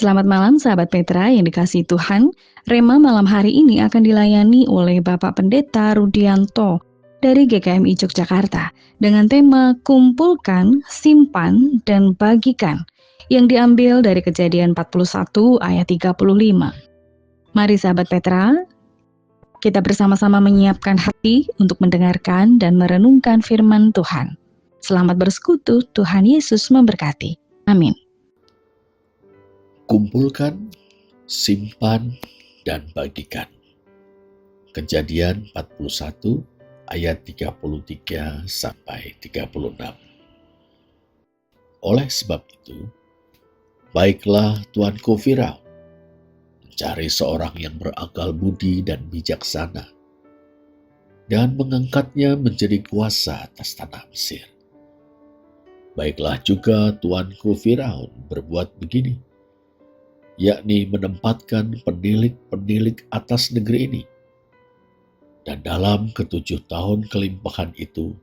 Selamat malam sahabat Petra yang dikasihi Tuhan. Rema malam hari ini akan dilayani oleh Bapak Pendeta Rudianto dari GKMI Yogyakarta dengan tema Kumpulkan, Simpan, dan Bagikan yang diambil dari Kejadian 41 ayat 35. Mari sahabat Petra, kita bersama-sama menyiapkan hati untuk mendengarkan dan merenungkan firman Tuhan. Selamat bersekutu, Tuhan Yesus memberkati. Amin. Kumpulkan, simpan, dan bagikan. Kejadian 41 ayat 33 sampai 36. Oleh sebab itu, baiklah tuanku Firaun mencari seorang yang berakal budi dan bijaksana dan mengangkatnya menjadi kuasa atas tanah Mesir. Baiklah juga tuanku Firaun berbuat begini, yakni menempatkan penilik-penilik atas negeri ini. Dan dalam ke-7 tahun kelimpahan itu,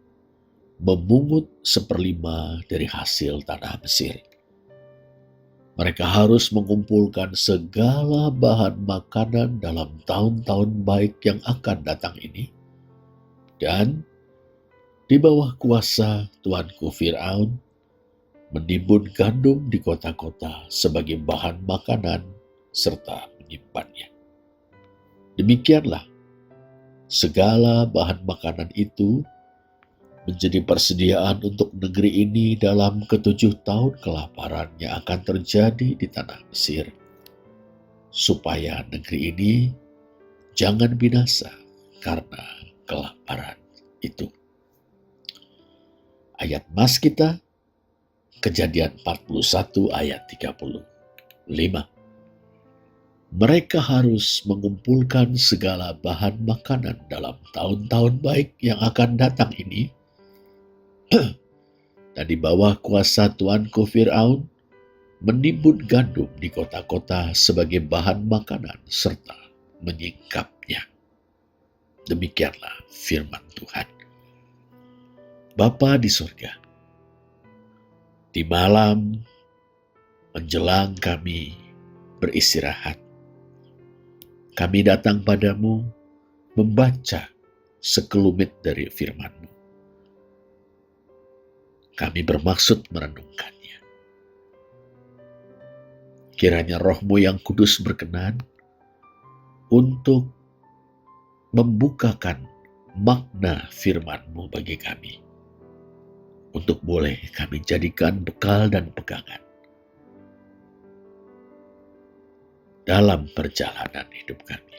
memungut 1/5 dari hasil tanah Mesir. Mereka harus mengumpulkan segala bahan makanan dalam tahun-tahun baik yang akan datang ini. Dan di bawah kuasa tuanku Firaun, menimbun gandum di kota-kota sebagai bahan makanan serta menyimpannya. Demikianlah segala bahan makanan itu menjadi persediaan untuk negeri ini dalam ke-7 tahun kelaparan yang akan terjadi di tanah Mesir, supaya negeri ini jangan binasa karena kelaparan itu. Ayat mas kita, Kejadian 41 ayat 35. Mereka harus mengumpulkan segala bahan makanan dalam tahun-tahun baik yang akan datang ini, dan di bawah kuasa tuanku Firaun, menimbun gandum di kota-kota sebagai bahan makanan serta menyingkapnya. Demikianlah firman Tuhan. Bapa di surga, di malam menjelang kami beristirahat, kami datang padamu membaca sekelumit dari firman-Mu. Kami bermaksud merenungkannya. Kiranya Roh-Mu yang kudus berkenan untuk membukakan makna firman-Mu bagi kami, untuk boleh kami jadikan bekal dan pegangan dalam perjalanan hidup kami.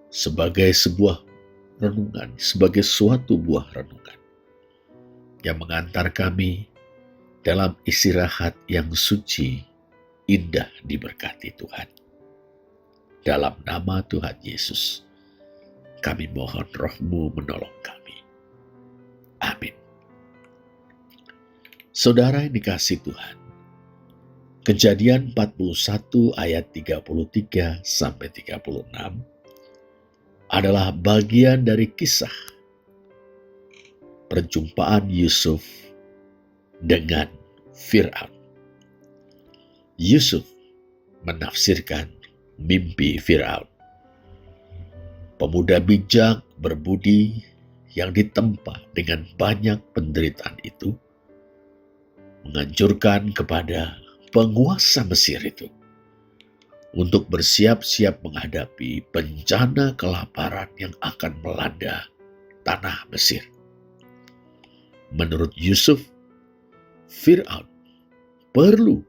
Sebagai sebuah renungan, sebagai suatu buah renungan yang mengantar kami dalam istirahat yang suci, indah diberkati Tuhan. Dalam nama Tuhan Yesus, kami mohon Roh-Mu menolong kami. Amin. Saudara yang dikasihi Tuhan, Kejadian 41 ayat 33 sampai 36 adalah bagian dari kisah perjumpaan Yusuf dengan Firaun. Yusuf menafsirkan mimpi Firaun. Pemuda bijak berbudi yang ditempa dengan banyak penderitaan itu menganjurkan kepada penguasa Mesir itu untuk bersiap-siap menghadapi bencana kelaparan yang akan melanda tanah Mesir. Menurut Yusuf, Firaun perlu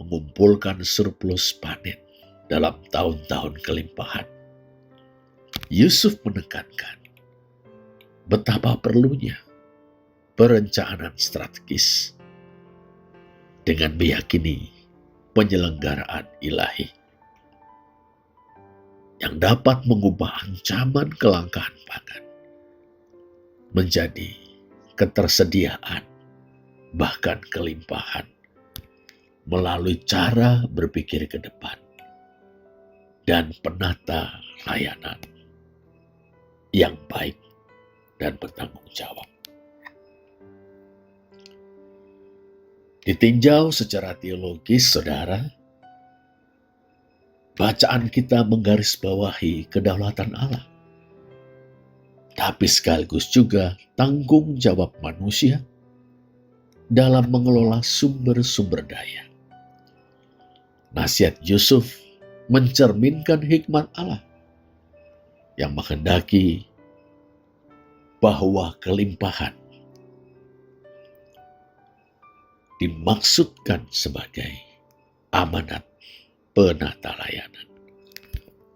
mengumpulkan surplus panen dalam tahun-tahun kelimpahan. Yusuf menekankan betapa perlunya perencanaan strategis dengan meyakini penyelenggaraan ilahi yang dapat mengubah ancaman kelangkaan pangan menjadi ketersediaan, bahkan kelimpahan, melalui cara berpikir ke depan dan penata layanan yang baik dan bertanggung jawab. Ditinjau secara teologis, saudara, bacaan kita menggarisbawahi kedaulatan Allah, tapi sekaligus juga tanggung jawab manusia dalam mengelola sumber-sumber daya. Nasihat Yusuf mencerminkan hikmat Allah yang menghendaki bahwa kelimpahan dimaksudkan sebagai amanat penata layanan,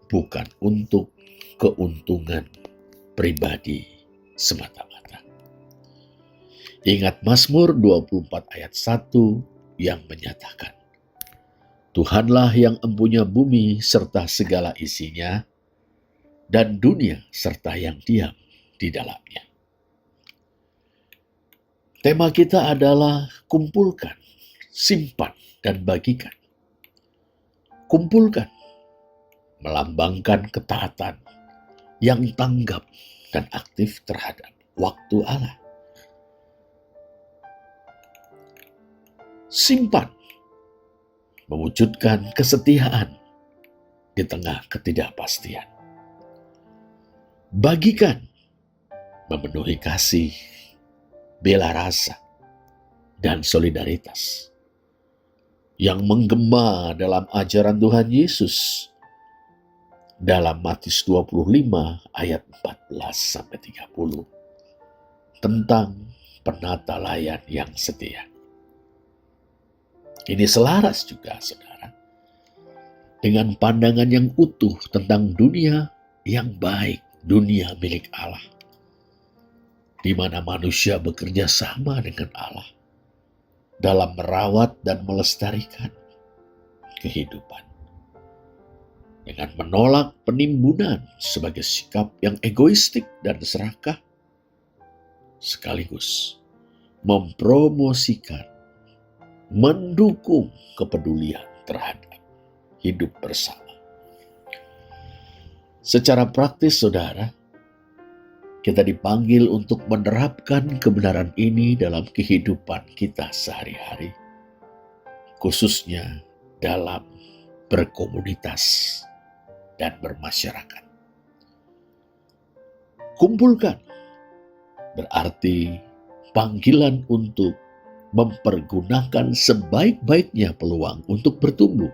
bukan untuk keuntungan pribadi semata-mata. Ingat Mazmur 24 ayat 1 yang menyatakan, Tuhanlah yang empunya bumi serta segala isinya, dan dunia serta yang diam di dalamnya. Tema kita adalah kumpulkan, simpan, dan bagikan. Kumpulkan, melambangkan ketaatan yang tanggap dan aktif terhadap waktu Allah. Simpan, mewujudkan kesetiaan di tengah ketidakpastian. Bagikan, memenuhi kasih, bela rasa, dan solidaritas yang menggema dalam ajaran Tuhan Yesus dalam Matius 25 ayat 14-30 tentang penata layan yang setia. Ini selaras juga, saudara, dengan pandangan yang utuh tentang dunia yang baik, dunia milik Allah, di mana manusia bekerja sama dengan Allah dalam merawat dan melestarikan kehidupan, dengan menolak penimbunan sebagai sikap yang egoistik dan serakah, sekaligus mempromosikan, mendukung kepedulian terhadap hidup bersama. Secara praktis, saudara, kita dipanggil untuk menerapkan kebenaran ini dalam kehidupan kita sehari-hari, khususnya dalam berkomunitas dan bermasyarakat. Kumpulkan berarti panggilan untuk mempergunakan sebaik-baiknya peluang untuk bertumbuh.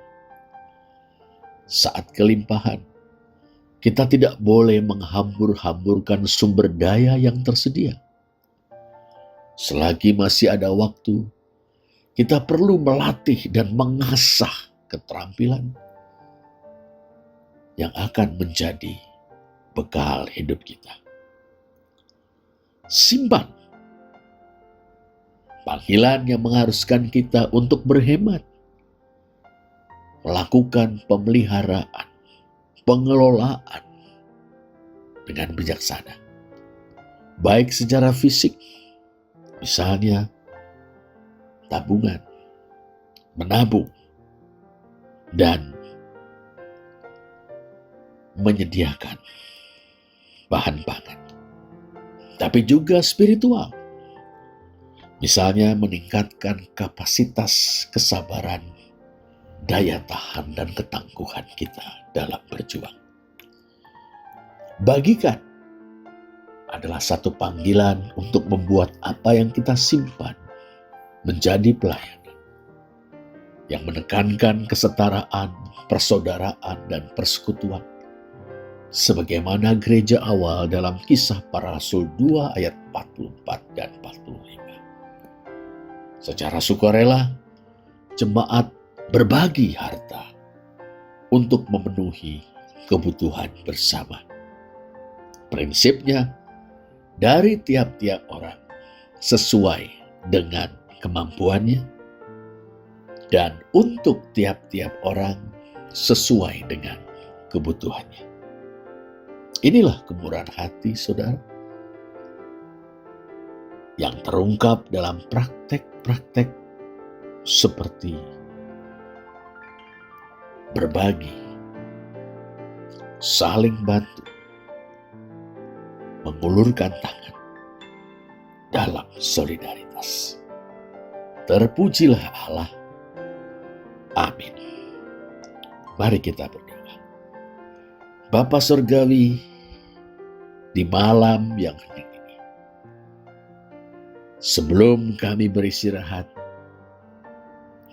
Saat kelimpahan, kita tidak boleh menghambur-hamburkan sumber daya yang tersedia. Selagi masih ada waktu, kita perlu melatih dan mengasah keterampilan yang akan menjadi bekal hidup kita. Simpan, panggilan yang mengharuskan kita untuk berhemat, melakukan pemeliharaan, pengelolaan dengan bijaksana, baik secara fisik, misalnya tabungan, menabung, dan menyediakan bahan pangan, tapi juga spiritual, misalnya meningkatkan kapasitas kesabaran, daya tahan dan ketangguhan kita dalam berjuang. Bagikan adalah satu panggilan untuk membuat apa yang kita simpan menjadi pelayanan yang menekankan kesetaraan, persaudaraan, dan persekutuan, sebagaimana gereja awal dalam Kisah Para Rasul 2 ayat 44 dan 45. Secara sukarela, jemaat berbagi harta untuk memenuhi kebutuhan bersama. Prinsipnya, dari tiap-tiap orang sesuai dengan kemampuannya, dan untuk tiap-tiap orang sesuai dengan kebutuhannya. Inilah kemurahan hati, saudara, yang terungkap dalam praktek-praktek seperti berbagi, saling bantu, mengulurkan tangan dalam solidaritas. Terpujilah Allah. Amin. Mari kita berdoa. Bapa Surgawi, di malam yang hening ini, sebelum kami beristirahat,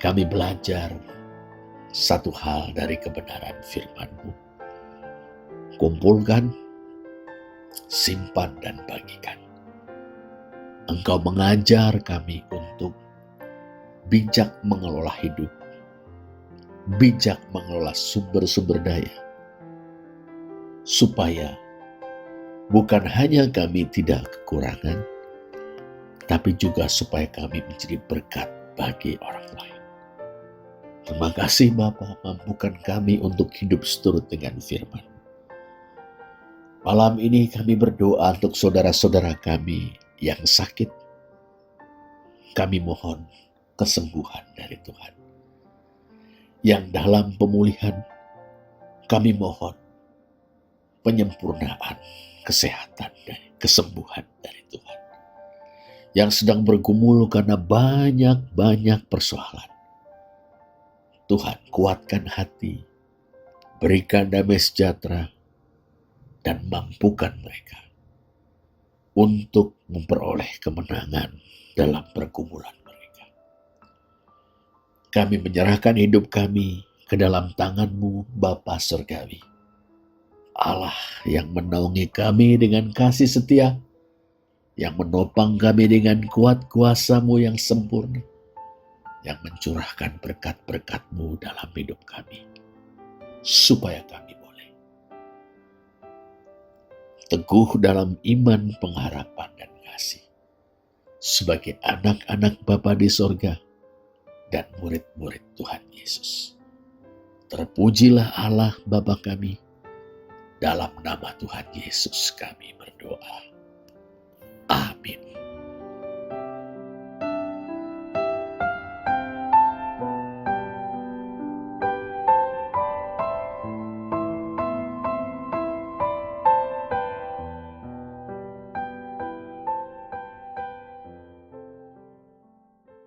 kami belajar satu hal dari kebenaran firman-Mu. Kumpulkan, simpan, dan bagikan. Engkau mengajar kami untuk bijak mengelola hidup, bijak mengelola sumber-sumber daya, supaya bukan hanya kami tidak kekurangan, tapi juga supaya kami menjadi berkat bagi orang lain. Terima kasih Bapa, mampukan kami untuk hidup seturut dengan firman. Malam ini kami berdoa untuk saudara-saudara kami yang sakit. Kami mohon kesembuhan dari Tuhan. Yang dalam pemulihan, kami mohon penyempurnaan kesehatan dan kesembuhan dari Tuhan. Yang sedang bergumul karena banyak persoalan, Tuhan kuatkan hati, berikan damai sejahtera, dan mampukan mereka untuk memperoleh kemenangan dalam pergumulan mereka. Kami menyerahkan hidup kami ke dalam tangan-Mu, Bapa Surgawi. Allah yang menaungi kami dengan kasih setia, yang menopang kami dengan kuat kuasa-Mu yang sempurna, yang mencurahkan berkat-berkat-Mu dalam hidup kami, supaya kami boleh teguh dalam iman, pengharapan, dan kasih, sebagai anak-anak Bapa di sorga dan murid-murid Tuhan Yesus. Terpujilah Allah Bapa kami, dalam nama Tuhan Yesus kami berdoa.